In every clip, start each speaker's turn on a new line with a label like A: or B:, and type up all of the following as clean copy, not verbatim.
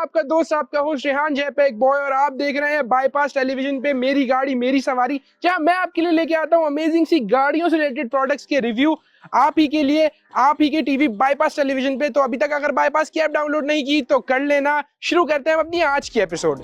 A: आपका दोस्त आपका होस्ट रेहान जयपैक बॉय और आप देख रहे हैं बाईपास टेलीविजन पे मेरी गाड़ी मेरी सवारी, जहां मैं आपके लिए लेके आता हूं अमेजिंग सी गाड़ियों से रिलेटेड प्रोडक्ट्स के रिव्यू आप ही के लिए, आप ही के टीवी बाईपास टेलीविजन पे। तो अभी तक अगर बाईपास की ऐप डाउनलोड नहीं की तो कर लेना। शुरू करते हैं अपनी आज की एपिसोड।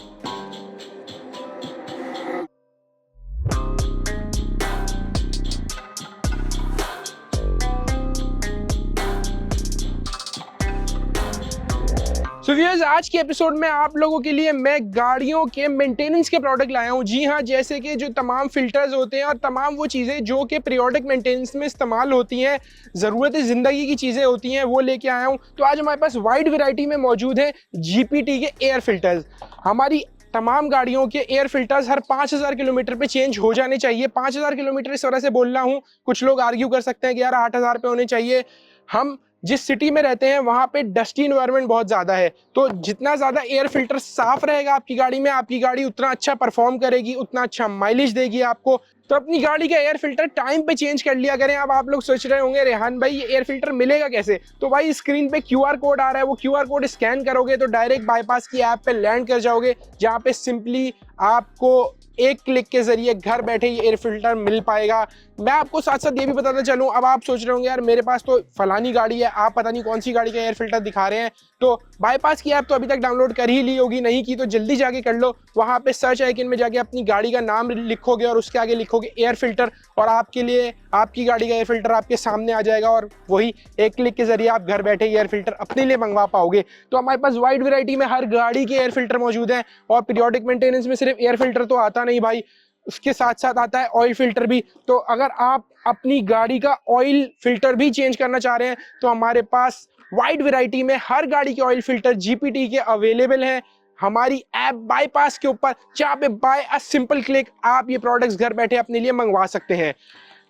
A: सो व्यूअर्स, आज के एपिसोड में आप लोगों के लिए मैं गाड़ियों के मेंटेनेंस के प्रोडक्ट लाया हूं। जी हां, जैसे कि जो तमाम फिल्टर्स होते हैं और तमाम वो चीज़ें जो कि पीरियोडिक मेंटेनेंस में इस्तेमाल होती हैं, ज़रूरत ज़िंदगी की चीज़ें होती हैं, वो लेके आया हूं। तो आज हमारे पास वाइड वैरायटी में मौजूद है जीपीटी के एयर फिल्टर्स। हमारी तमाम गाड़ियों के एयर फिल्टर्स हर 5000 किलोमीटर पे चेंज हो जाने चाहिए। 5000 किलोमीटर इस तरह से बोल रहा हूँ, कुछ लोग आर्ग्यू कर सकते हैं कि यार 8000 पे होने चाहिए। हम जिस सिटी में रहते हैं वहां पे डस्टी इन्वायरमेंट बहुत ज्यादा है, तो जितना ज्यादा एयर फिल्टर साफ रहेगा आपकी गाड़ी में, आपकी गाड़ी उतना अच्छा परफॉर्म करेगी, उतना अच्छा माइलेज देगी आपको। तो अपनी गाड़ी का एयर फिल्टर टाइम पे चेंज कर लिया करें। अब आप लोग सोच रहे होंगे रेहान भाई ये एयर फिल्टर मिलेगा कैसे? तो भाई स्क्रीन पे क्यूआर कोड आ रहा है, वो क्यूआर कोड स्कैन करोगे तो डायरेक्ट बाईपास की ऐप पे लैंड कर जाओगे, जहाँ पे सिंपली आपको एक क्लिक के जरिए घर बैठे ये एयर फिल्टर मिल पाएगा। मैं आपको साथ साथ ये भी बताना चलूं, अब आप सोच रहे होंगे यार मेरे पास तो फलानी गाड़ी है, आप पता नहीं कौन सी गाड़ी का एयर फिल्टर दिखा रहे हैं। तो बाईपास की ऐप तो अभी तक डाउनलोड कर ही ली होगी, नहीं की तो जल्दी जाके कर लो। वहां पे सर्च आइकन में जाके अपनी गाड़ी का नाम लिखोगे और उसके आगे लिखोगे एयर फिल्टर, और आपके लिए आपकी गाड़ी का एयर फिल्टर आपके सामने आ जाएगा और वही एक क्लिक के जरिए आप घर बैठे एयर फिल्टर अपने लिए मंगवा पाओगे। तो हमारे पास वाइड वैरायटी में हर गाड़ी के एयर फिल्टर मौजूद हैं। और पीरियोडिक मेंटेनेंस में सिर्फ एयर फिल्टर तो आता नहीं भाई, उसके साथ साथ आता है ऑयल फिल्टर भी। तो अगर आप अपनी गाड़ी का ऑयल फिल्टर भी चेंज करना चाह रहे हैं तो हमारे पास वाइड वैरायटी में हर गाड़ी के ऑयल फिल्टर जीपीटी के अवेलेबल हैं हमारी ऐप बाईपास के ऊपर, जहाँ पे बाय अ सिंपल क्लिक आप ये प्रोडक्ट्स घर बैठे अपने लिए मंगवा सकते हैं।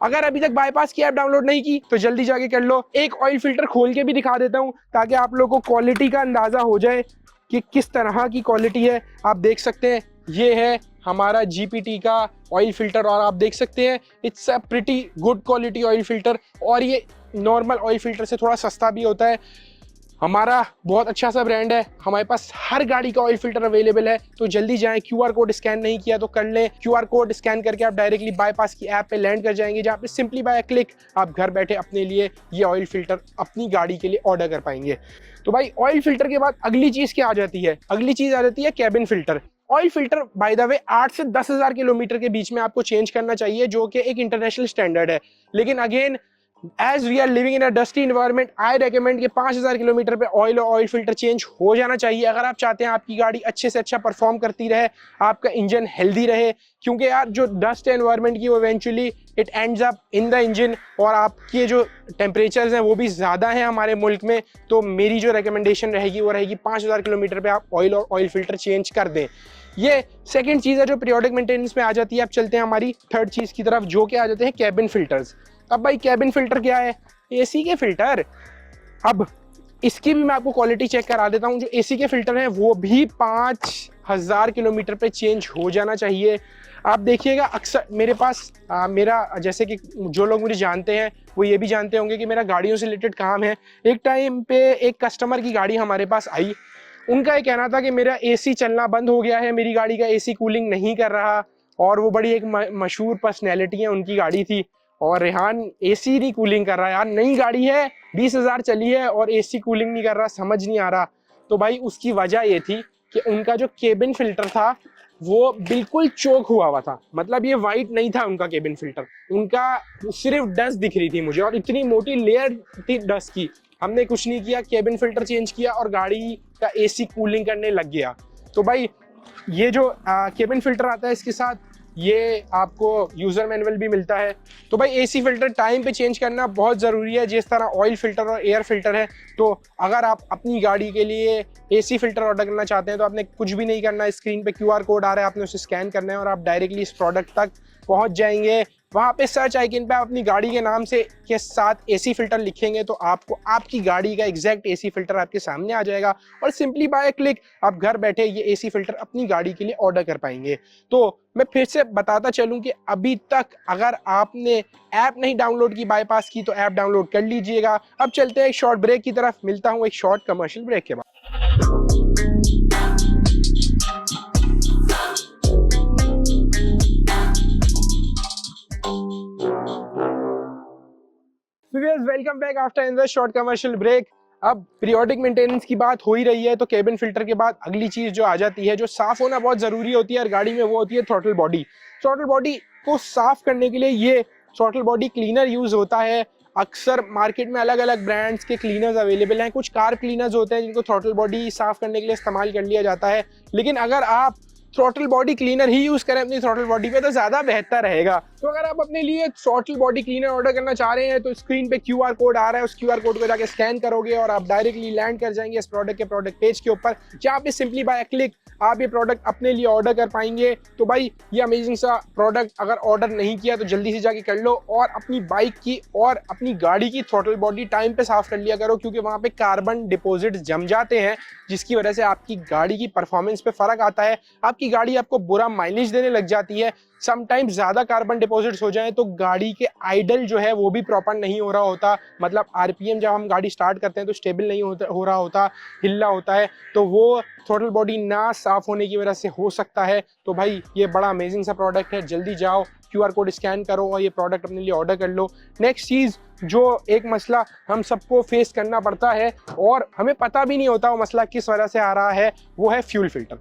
A: अगर अभी तक बाईपास की ऐप डाउनलोड नहीं की तो जल्दी जाके कर लो। एक ऑयल फिल्टर खोल के भी दिखा देता हूँ ताकि आप लोगों को क्वालिटी का अंदाजा हो जाए कि किस तरह की क्वालिटी है। आप देख सकते हैं ये है हमारा जीपीटी का ऑयल फिल्टर, और आप देख सकते हैं it's a pretty good quality oil filter, और ये नॉर्मल ऑयल फिल्टर से थोड़ा सस्ता भी होता है। हमारा बहुत अच्छा सा ब्रांड है, हमारे पास हर गाड़ी का ऑयल फिल्टर अवेलेबल है। तो जल्दी जाएं, क्यूआर कोड स्कैन नहीं किया तो कर लें। क्यूआर कोड स्कैन करके आप डायरेक्टली बाईपास की ऐप पे लैंड कर जाएंगे, जहाँ पे सिंपली बाय क्लिक आप घर बैठे अपने लिए ये ऑयल फिल्टर अपनी गाड़ी के लिए ऑर्डर कर पाएंगे। तो भाई ऑयल फिल्टर के बाद अगली चीज़ क्या आ जाती है? अगली चीज़ आ जाती है cabin filter. Oil filter by the way 8 से 10,000 किलोमीटर के बीच में आपको चेंज करना चाहिए, जो कि एक इंटरनेशनल स्टैंडर्ड है। लेकिन again as we are living in a dusty environment, I recommend कि 5000 किलोमीटर पे ऑयल और ऑयल फिल्टर चेंज हो जाना चाहिए अगर आप चाहते हैं आपकी गाड़ी अच्छे से अच्छा परफॉर्म करती रहे, आपका इंजन हेल्दी रहे। क्योंकि यार जो डस्ट है एनवायरनमेंट की वो eventually it ends up in the engine, और आपके जो टेम्परेचर्स हैं वो भी ज़्यादा हैं हमारे मुल्क में। तो मेरी जो रिकमेंडेशन रहेगी वो रहेगी 5000 किलोमीटर पे आप ऑयल और ऑयल फिल्टर चेंज कर दें। ये सेकंड चीज़ है जो पीरियोडिक मेंटेनेंस में आ जाती है। अब चलते हैं हमारी थर्ड चीज़ की तरफ, जो कि आ जाते हैं कैबिन फिल्टर्स। अब भाई कैबिन फिल्टर क्या है? एसी के फिल्टर। अब इसकी भी मैं आपको क्वालिटी चेक करा देता हूँ। जो एसी के फिल्टर हैं वो भी 5000 किलोमीटर पे चेंज हो जाना चाहिए। आप देखिएगा अक्सर मेरे पास मेरा जैसे कि जो लोग मुझे जानते हैं वो ये भी जानते होंगे कि मेरा गाड़ियों से रिलेटेड काम है। एक टाइम पे एक कस्टमर की गाड़ी हमारे पास आई, उनका ये कहना था कि मेरा एसी चलना बंद हो गया है, मेरी गाड़ी का एसी कूलिंग नहीं कर रहा। और वो बड़ी एक मशहूर पर्सनैलिटी है, उनकी गाड़ी थी, और रेहान एसी नहीं कूलिंग कर रहा यार, नई गाड़ी है 20,000 चली है और एसी कूलिंग नहीं कर रहा, समझ नहीं आ रहा। तो भाई उसकी वजह ये थी कि उनका जो केबिन फिल्टर था वो बिल्कुल चोक हुआ था। मतलब ये वाइट नहीं था उनका केबिन फिल्टर, उनका सिर्फ डस्ट दिख रही थी मुझे, और इतनी मोटी लेयर थी डस्ट की। हमने कुछ नहीं किया, केबिन फिल्टर चेंज किया और गाड़ी का एसी कूलिंग करने लग गया। तो भाई ये जो केबिन फिल्टर आता है इसके साथ ये आपको यूज़र मैनुअल भी मिलता है। तो भाई एसी फिल्टर टाइम पे चेंज करना बहुत ज़रूरी है, जिस तरह ऑयल फिल्टर और एयर फिल्टर है। तो अगर आप अपनी गाड़ी के लिए एसी फिल्टर ऑर्डर करना चाहते हैं तो आपने कुछ भी नहीं करना, स्क्रीन पे क्यूआर कोड आ रहा है, आपने उसे स्कैन करना है और आप डायरेक्टली इस प्रोडक्ट तक पहुंच जाएंगे। वहाँ पे सर्च आइकन पे आप अपनी गाड़ी के नाम से के साथ एसी फिल्टर लिखेंगे तो आपको आपकी गाड़ी का एग्जैक्ट एसी फिल्टर आपके सामने आ जाएगा, और सिंपली बाय क्लिक आप घर बैठे ये एसी फिल्टर अपनी गाड़ी के लिए ऑर्डर कर पाएंगे। तो मैं फिर से बताता चलूं कि अभी तक अगर आपने ऐप नहीं डाउनलोड की बाईपास की तो ऐप डाउनलोड कर लीजिएगा। अब चलते हैं एक शॉर्ट ब्रेक की तरफ, मिलता हूं एक शॉर्ट कमर्शियल ब्रेक के बाद। Viewers welcome back after in the short commercial break. अब पीरियोडिक मेंटेनेंस की बात हो ही रही है तो केबिन फिल्टर के बाद अगली चीज जो आ जाती है, जो साफ होना बहुत जरूरी होती है हर गाड़ी में, वो होती है थ्रॉटल बॉडी। थ्रॉटल बॉडी को साफ करने के लिए ये थ्रॉटल बॉडी क्लीनर यूज होता है। अक्सर मार्केट में अलग अलग ब्रांड्स के क्लीनर्स अवेलेबल हैं। कुछ कार क्लीनर्स होते हैं जिनको थ्रॉटल बॉडी साफ करने के लिए इस्तेमाल कर लिया जाता है, लेकिन अगर आप थ्रॉटल बॉडी क्लीनर ही यूज करें अपनी थ्रॉटल बॉडी पे तो ज्यादा बेहतर रहेगा। तो अगर आप अपने लिए थ्रॉटल बॉडी क्लीनर ऑर्डर करना चाह रहे हैं तो स्क्रीन पे क्यूआर कोड आ रहा है, उस क्यूआर कोड को जाके स्कैन करोगे और आप डायरेक्टली लैंड कर जाएंगे इस प्रोडक्ट के प्रोडक्ट पेज के ऊपर, जहाँ पे सिंपली बाय क्लिक आप ये प्रोडक्ट अपने लिए ऑर्डर कर पाएंगे। तो भाई ये अमेजिंग सा प्रोडक्ट अगर ऑर्डर नहीं किया तो जल्दी से जाके कर लो और अपनी बाइक की और अपनी गाड़ी की थ्रॉटल बॉडी टाइम पे साफ कर लिया करो, क्योंकि वहाँ पे कार्बन डिपॉजिट जम जाते हैं जिसकी वजह से आपकी गाड़ी की परफॉर्मेंस पे फर्क आता है। आपकी गाड़ी आपको बुरा माइलेज देने लग जाती है। समटाइम्स ज्यादा कार्बन डिपॉजिट्स हो जाएं तो गाड़ी के आइडल जो है वो भी प्रॉपर नहीं हो रहा होता, मतलब आरपीएम जब हम गाड़ी स्टार्ट करते हैं तो स्टेबल नहीं हो रहा होता, हिल्ला होता है, तो वो थ्रॉटल बॉडी ना साफ होने की वजह से हो सकता है। तो भाई ये बड़ा अमेजिंग सा प्रोडक्ट है, जल्दी जाओ क्यूआर कोड स्कैन करो और ये प्रोडक्ट अपने लिए ऑर्डर कर लो। नेक्स्ट चीज जो एक मसला हम सबको फेस करना पड़ता है और हमें पता भी नहीं होता वो मसला किस वजह से आ रहा है, वो है फ्यूल फिल्टर।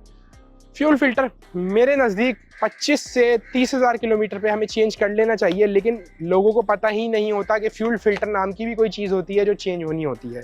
A: फ्यूल फिल्टर मेरे नज़दीक 25 से 30 हज़ार किलोमीटर पे हमें चेंज कर लेना चाहिए, लेकिन लोगों को पता ही नहीं होता कि फ्यूल फिल्टर नाम की भी कोई चीज़ होती है जो चेंज होनी होती है।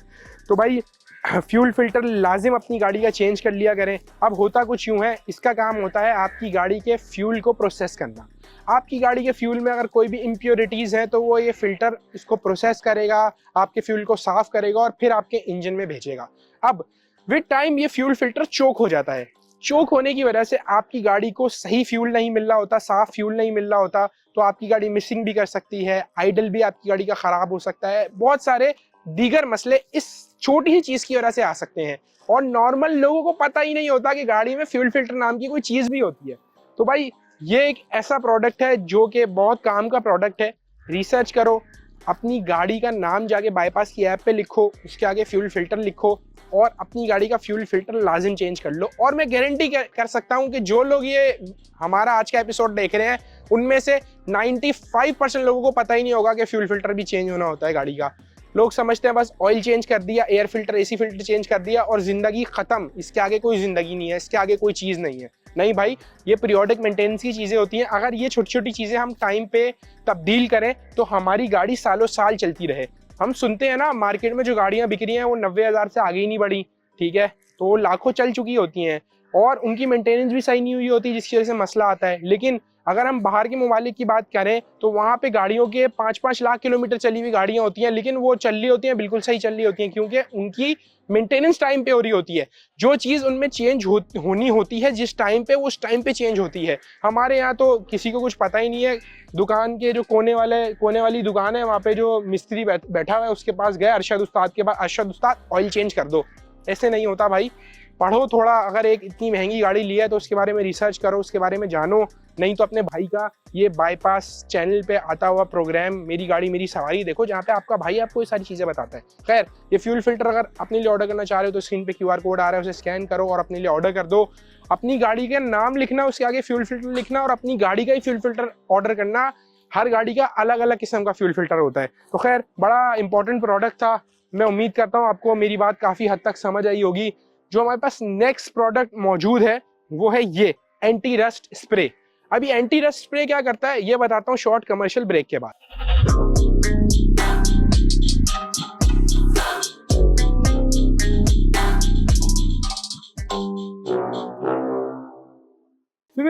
A: तो भाई फ्यूल फिल्टर लाजिम अपनी गाड़ी का चेंज कर लिया करें। अब होता कुछ यूँ है, इसका काम होता है आपकी गाड़ी के फ्यूल को प्रोसेस करना। आपकी गाड़ी के फ्यूल में अगर कोई भी इम्प्योरिटीज़ हैं तो वो ये फिल्टर इसको प्रोसेस करेगा, आपके फ्यूल को साफ करेगा और फिर आपके इंजन में भेजेगा। अब विद टाइम ये फ्यूल फिल्टर चोक हो जाता है। चोक होने की वजह से आपकी गाड़ी को सही फ्यूल नहीं मिल रहा होता, साफ फ्यूल नहीं मिल रहा होता, तो आपकी गाड़ी मिसिंग भी कर सकती है, आइडल भी आपकी गाड़ी का खराब हो सकता है, बहुत सारे दीगर मसले इस छोटी ही चीज की वजह से आ सकते हैं। और नॉर्मल लोगों को पता ही नहीं होता कि गाड़ी में फ्यूल फिल्टर नाम की कोई चीज भी होती है। तो भाई ये एक ऐसा प्रोडक्ट है जो कि बहुत काम का प्रोडक्ट है। रिसर्च करो, अपनी गाड़ी का नाम जाके बाईपास की ऐप पे लिखो, उसके आगे फ्यूल फिल्टर लिखो और अपनी गाड़ी का फ्यूल फिल्टर लाजिम चेंज कर लो। और मैं गारंटी कर सकता हूं कि जो लोग ये हमारा आज का एपिसोड देख रहे हैं उनमें से 95% लोगों को पता ही नहीं होगा कि फ्यूल फिल्टर भी चेंज होना होता है गाड़ी का। लोग समझते हैं बस ऑयल चेंज कर दिया, air filter, AC filter change कर दिया और जिंदगी खत्म, इसके आगे कोई जिंदगी नहीं है, इसके आगे कोई चीज नहीं है। नहीं भाई, ये पीरियोडिक मेंटेनेंस की चीजें होती हैं। अगर ये छोटी छोटी चीजें हम टाइम पे तब्दील करें तो हमारी गाड़ी सालों साल चलती रहे। हम सुनते हैं ना मार्केट में जो गाड़ियां बिक रही हैं वो 90,000 से आगे ही नहीं बढ़ी, ठीक है, तो वो लाखों चल चुकी होती हैं और उनकी मेंटेनेंस भी सही नहीं हुई होती, जिसकी वजह से मसला आता है। लेकिन अगर हम बाहर के ममालिक की बात करें तो वहाँ पे गाड़ियों के 5-5 लाख किलोमीटर चली हुई गाड़ियाँ होती हैं, लेकिन वो चल रही होती हैं, बिल्कुल सही चल रही होती हैं, क्योंकि उनकी मेंटेनेंस टाइम पे हो रही होती है। जो चीज़ उनमें चेंज होनी होती है जिस टाइम पे, वो उस टाइम पे चेंज होती है। हमारे यहाँ तो किसी को कुछ पता ही नहीं है। दुकान के जो कोने वाली दुकान है, वहाँ पे जो मिस्त्री बैठा हुआ है उसके पास गए अरशद उस्ताद के पास, अरशद उस्ताद ऑयल चेंज कर दो। ऐसे नहीं होता भाई, पढ़ो थोड़ा। अगर एक इतनी महंगी गाड़ी ली है तो उसके बारे में रिसर्च करो, उसके बारे में जानो। नहीं तो अपने भाई का ये बाईपास चैनल पे आता हुआ प्रोग्राम मेरी गाड़ी मेरी सवारी देखो, जहाँ पे आपका भाई आपको ये सारी चीज़ें बताता है। खैर, ये फ्यूल फिल्टर अगर अपने लिए ऑर्डर करना चाह रहे हो तो स्क्रीन पे क्यूआर कोड आ रहा है, उसे स्कैन करो और अपने लिए ऑर्डर कर दो। अपनी गाड़ी का नाम लिखना, उसके आगे फ्यूल फिल्टर लिखना और अपनी गाड़ी का ही फ्यूल फिल्टर ऑर्डर करना। हर गाड़ी का अलग अलग किस्म का फ्यूल फिल्टर होता है। तो खैर, बड़ा इंपॉर्टेंट प्रोडक्ट था। मैं उम्मीद करता हूँ आपको मेरी बात काफ़ी हद तक समझ आई होगी। जो हमारे पास नेक्स्ट प्रोडक्ट मौजूद है वो है ये एंटी रस्ट स्प्रे। अभी एंटी रस्ट स्प्रे क्या करता है ये बताता हूँ शॉर्ट कमर्शियल ब्रेक के बाद।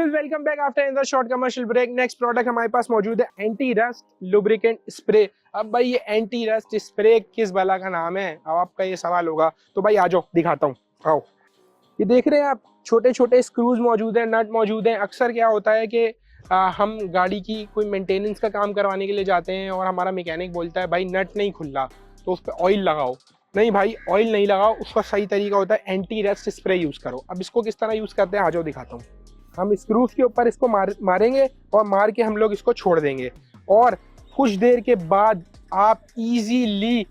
A: Welcome back after in the short commercial break. Next product हमारे पास मौजूद है एंटी रस्ट लुब्रिकेंट स्प्रे। अब भाई ये एंटी रस्ट स्प्रे किस बला का नाम है, अब आपका ये सवाल होगा। तो भाई आ जाओ दिखाता हूँ, आओ। ये देख रहे हैं आप, छोटे छोटे स्क्रूज मौजूद हैं, नट मौजूद हैं। अक्सर क्या होता है कि हम गाड़ी की कोई मेंटेनेंस का काम करवाने के लिए जाते हैं और हमारा मैकेनिक बोलता है भाई नट नहीं खुल रहा तो उस पर ऑयल लगाओ। नहीं भाई, ऑयल नहीं लगाओ, उसका सही तरीका होता है एंटी रस्ट स्प्रे यूज़ करो। अब इसको किस तरह यूज़ करते हैं आ जाओ दिखाता हूँ। हम स्क्रूज के ऊपर इसको मारेंगे और मार के हम लोग इसको छोड़ देंगे और कुछ देर के बाद आप इजीली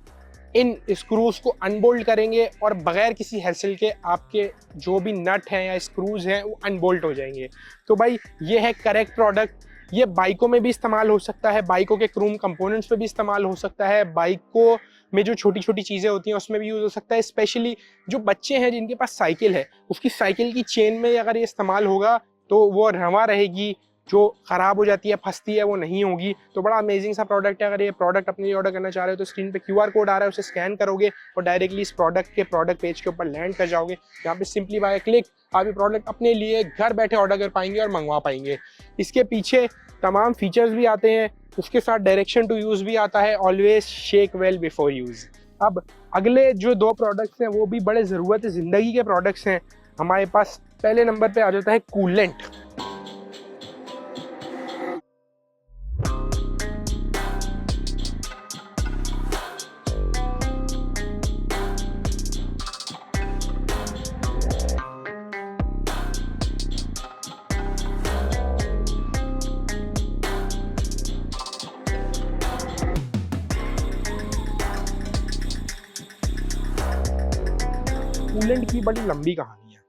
A: इन स्क्रूज को अनबोल्ट करेंगे और बगैर किसी हैसल के आपके जो भी नट हैं या स्क्रूज हैं वो अनबोल्ट हो जाएंगे। तो भाई ये है करेक्ट प्रोडक्ट। ये बाइकों में भी इस्तेमाल हो सकता है, बाइकों के क्रोम कंपोनेंट्स पे भी इस्तेमाल हो सकता है, बाइकों में जो छोटी छोटी चीज़ें होती हैं उसमें भी यूज़ हो सकता है। स्पेशली जो बच्चे हैं जिनके पास साइकिल है, उसकी साइकिल की चेन में अगर ये इस्तेमाल होगा तो वो रवा रहेगी, जो ख़राब हो जाती है, फंसती है, वो नहीं होगी। तो बड़ा अमेजिंग सा प्रोडक्ट है। अगर ये प्रोडक्ट अपने लिए ऑर्डर करना चाह रहे हो तो स्क्रीन पे QR कोड आ रहा है, उसे स्कैन करोगे और डायरेक्टली इस प्रोडक्ट के प्रोडक्ट पेज के ऊपर लैंड कर जाओगे। यहाँ पे सिंपली बाय क्लिक आप ये प्रोडक्ट अपने लिए घर बैठे ऑर्डर कर पाएंगे और मंगवा पाएंगे। इसके पीछे तमाम फीचर्स भी आते हैं, उसके साथ डायरेक्शन टू यूज़ भी आता है, always shake well before use. अब अगले जो 2 प्रोडक्ट्स हैं वो भी बड़े ज़रूरत ज़िंदगी के प्रोडक्ट्स हैं हमारे पास। पहले नंबर पे आ जाता है कूलेंट। कूलेंट की बड़ी लंबी कहानी है।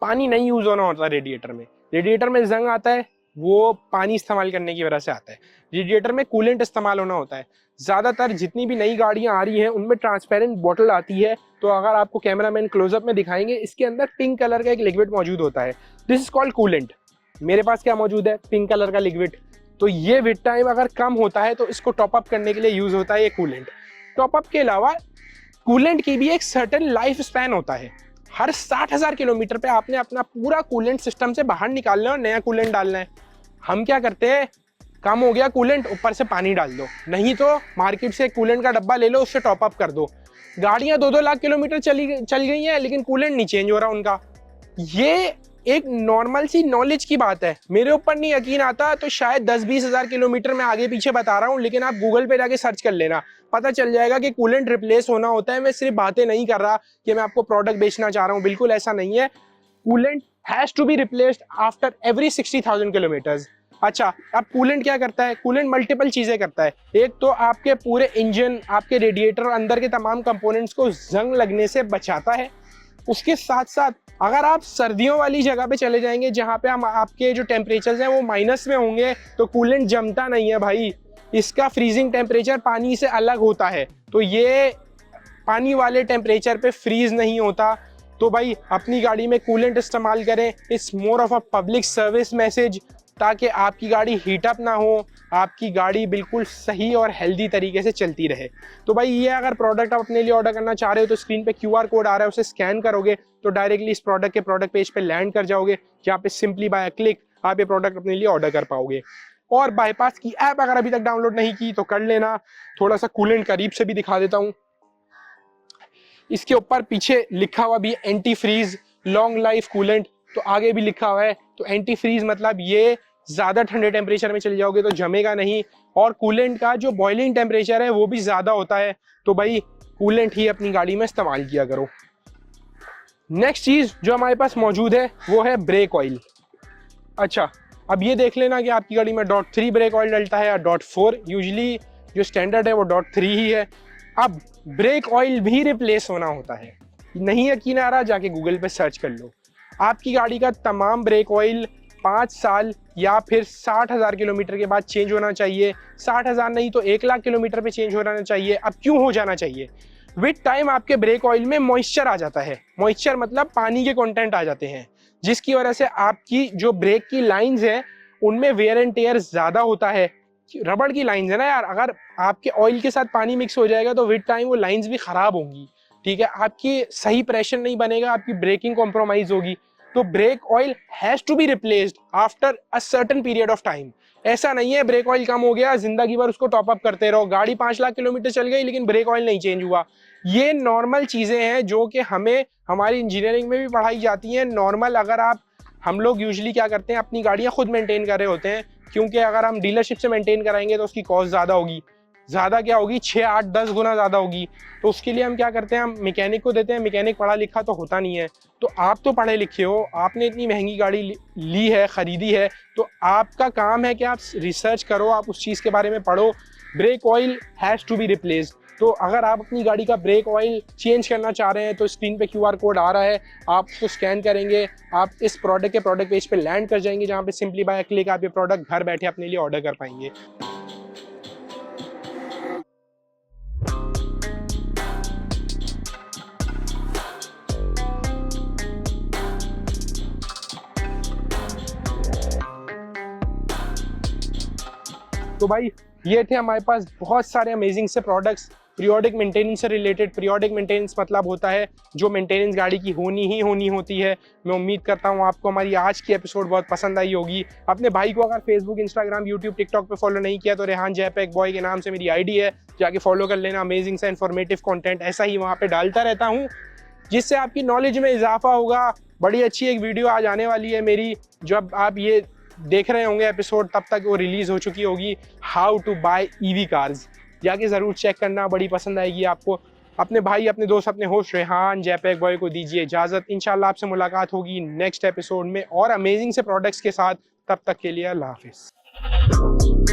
A: पानी नहीं यूज होना होता रेडिएटर में, रेडिएटर में जंग आता है, वो पानी इस्तेमाल करने की वजह से आता है। रेडिएटर में कूलेंट इस्तेमाल होना होता है। ज़्यादातर जितनी भी नई गाड़ियां आ रही हैं उनमें ट्रांसपेरेंट बॉटल आती है, तो अगर आपको कैमरामैन क्लोजअप में दिखाएंगे, इसके अंदर पिंक कलर का एक लिक्विड मौजूद होता है। This is called coolant. मेरे पास क्या मौजूद है? पिंक कलर का लिक्विड। तो ये विद टाइम अगर कम होता है तो इसको टॉपअप करने के लिए यूज होता है ये कूलेंट। टॉपअप के अलावा कूलेंट की भी एक सर्टेन लाइफ स्पैन होता है। हर 60,000 किलोमीटर पे आपने अपना पूरा कूलेंट सिस्टम से बाहर निकालना है और नया कूलेंट डालना है। हम क्या करते हैं, कम हो गया कूलेंट, ऊपर से पानी डाल दो, नहीं तो मार्केट से कूलेंट का डब्बा ले लो, उससे टॉप अप कर दो। गाड़ियां 2-2 लाख किलोमीटर चल गई हैं लेकिन कूलेंट नहीं चेंज हो रहा उनका। ये एक नॉर्मल सी नॉलेज की बात है। मेरे ऊपर नहीं यकीन आता तो शायद 10-20 हज़ार किलोमीटर में आगे पीछे बता रहा हूँ, लेकिन आप गूगल पे जाके सर्च कर लेना, पता चल जाएगा कि कूलेंट रिप्लेस होना होता है। मैं सिर्फ बातें नहीं कर रहा कि मैं आपको प्रोडक्ट बेचना चाह रहा हूँ, बिल्कुल ऐसा नहीं है। Coolant has to be replaced after every 60,000 kilometres. अच्छा, अब कूलेंट क्या करता है? कूलेंट मल्टीपल चीजें करता है। एक तो आपके पूरे इंजन, आपके रेडिएटर, अंदर के तमाम कंपोनेंट्स को जंग लगने से बचाता है। उसके साथ साथ अगर आप सर्दियों वाली जगह पे चले जाएंगे जहाँ पे हम आपके जो टेम्परेचर्स हैं वो माइनस में होंगे, तो कूलेंट जमता नहीं है भाई। इसका फ्रीजिंग टेम्परेचर पानी से अलग होता है, तो ये पानी वाले टेम्परेचर पे फ्रीज नहीं होता। तो भाई अपनी गाड़ी में कूलेंट इस्तेमाल करें। It's more of a public service message, ताकि आपकी गाड़ी हीट अप ना हो, आपकी गाड़ी बिल्कुल सही और हेल्दी तरीके से चलती रहे। तो भाई ये अगर प्रोडक्ट आप अपने लिए ऑर्डर करना चाह रहे हो तो स्क्रीन पे QR कोड आ रहा है, उसे स्कैन करोगे तो डायरेक्टली इस प्रोडक्ट के प्रोडक्ट पेज पे लैंड कर जाओगे, जहाँ पे सिंपली बाय क्लिक आप ये प्रोडक्ट अपने लिए ऑर्डर कर पाओगे। और बाईपास की ऐप अगर अभी तक डाउनलोड नहीं की तो कर लेना। थोड़ा सा कूलेंट करीब से भी दिखा देता हूँ। इसके ऊपर पीछे लिखा हुआ भी anti freeze long life coolant, तो आगे भी लिखा हुआ है। तो एंटी फ्रीज मतलब ये ज्यादा ठंडे टेम्परेचर में चले जाओगे तो जमेगा नहीं, और कूलेंट का जो बॉइलिंग टेम्परेचर है वो भी ज्यादा होता है। तो भाई कूलेंट ही अपनी गाड़ी में इस्तेमाल किया करो। नेक्स्ट चीज जो हमारे पास मौजूद है वो है ब्रेक ऑयल। अच्छा, अब ये देख लेना कि आपकी गाड़ी में .3 ब्रेक ऑयल डलता है या .4। यूजली जो स्टैंडर्ड है वो .3 ही है। अब ब्रेक ऑयल भी रिप्लेस होना होता है। नहीं यकीन आ रहा, जाके गूगल पे सर्च कर लो। आपकी गाड़ी का तमाम ब्रेक ऑयल 5 साल या फिर 60,000 किलोमीटर के बाद चेंज होना चाहिए। 60,000 नहीं तो 1 लाख किलोमीटर पे चेंज होना चाहिए। अब क्यों हो जाना चाहिए? विद टाइम आपके ब्रेक ऑयल में मॉइस्चर आ जाता है। मॉइस्चर मतलब पानी के कंटेंट आ जाते हैं, जिसकी वजह से आपकी जो ब्रेक की लाइंस हैं उनमें वेयर एंड टेयर ज्यादा होता है। रबड़ की लाइंस है ना यार, अगर आपके ऑयल के साथ पानी मिक्स हो जाएगा तो विद टाइम वो लाइंस भी खराब होंगी। ठीक है, आपकी सही प्रेशर नहीं बनेगा, आपकी ब्रेकिंग कॉम्प्रोमाइज होगी। तो brake oil has to be replaced after a certain period of time. ऐसा नहीं है ब्रेक ऑयल कम हो गया जिंदगी भर उसको टॉप अप करते रहो, गाड़ी 5 लाख किलोमीटर चल गई लेकिन ब्रेक ऑयल नहीं चेंज हुआ। ये नॉर्मल चीजें हैं जो कि हमें हमारी इंजीनियरिंग में भी पढ़ाई जाती हैं। नॉर्मल अगर हम लोग यूजुअली क्या करते हैं, अपनी गाड़ियां खुद मेंटेन कर रहे होते हैं, क्योंकि अगर हम डीलरशिप से मेंटेन कराएंगे तो उसकी कॉस्ट ज़्यादा होगी। ज़्यादा क्या होगी? 6, 8, 10 गुना ज़्यादा होगी। तो उसके लिए हम क्या करते हैं, हम मैकेनिक को देते हैं। मैकेनिक पढ़ा लिखा तो होता नहीं है। तो आप तो पढ़े लिखे हो, आपने इतनी महंगी गाड़ी ली है, ख़रीदी है, तो आपका काम है कि आप रिसर्च करो, आप उस चीज़ के बारे में पढ़ो। Brake oil has to be replaced. तो अगर आप अपनी गाड़ी का ब्रेक ऑयल चेंज करना चाह रहे हैं तो स्क्रीन पे QR कोड आ रहा है, आप उसको स्कैन करेंगे, आप इस प्रोडक्ट के प्रोडक्ट पेज पे लैंड कर जाएंगे, जहाँ पे सिंपली बाय क्लिक आप ये प्रोडक्ट घर बैठे अपने लिए ऑर्डर कर पाएंगे। तो भाई ये थे हमारे पास बहुत सारे अमेजिंग से प्रोडक्ट्स पीरियोडिक मेंटेनेंस से रिलेटेड। पीरियोडिक मेंटेनेंस मतलब होता है जो मेंटेनेंस गाड़ी की होनी ही होनी होती है। मैं उम्मीद करता हूँ आपको हमारी आज की एपिसोड बहुत पसंद आई होगी। अपने भाई को अगर फेसबुक, इंस्टाग्राम, यूट्यूब, टिकटॉक पे फॉलो नहीं किया तो रेहान जैपैक बॉय के नाम से मेरी आईडी है, जाके फॉलो कर लेना। अमेजिंग सा इन्फॉर्मेटिव कॉन्टेंट ऐसा ही वहाँ पर डालता रहता हूँ, जिससे आपकी नॉलेज में इजाफा होगा। बड़ी अच्छी एक वीडियो आज आने वाली है मेरी, जब आप ये देख रहे होंगे एपिसोड तब तक वो रिलीज हो चुकी होगी, how to buy EV cars. जाके ज़रूर चेक करना, बड़ी पसंद आएगी आपको। अपने भाई, अपने दोस्त, अपने होस्ट रेहान जैपैक बॉय को दीजिए इजाज़त। इंशाल्लाह आपसे मुलाकात होगी नेक्स्ट एपिसोड में और अमेजिंग से प्रोडक्ट्स के साथ। तब तक के लिए अल्लाह हाफिज़।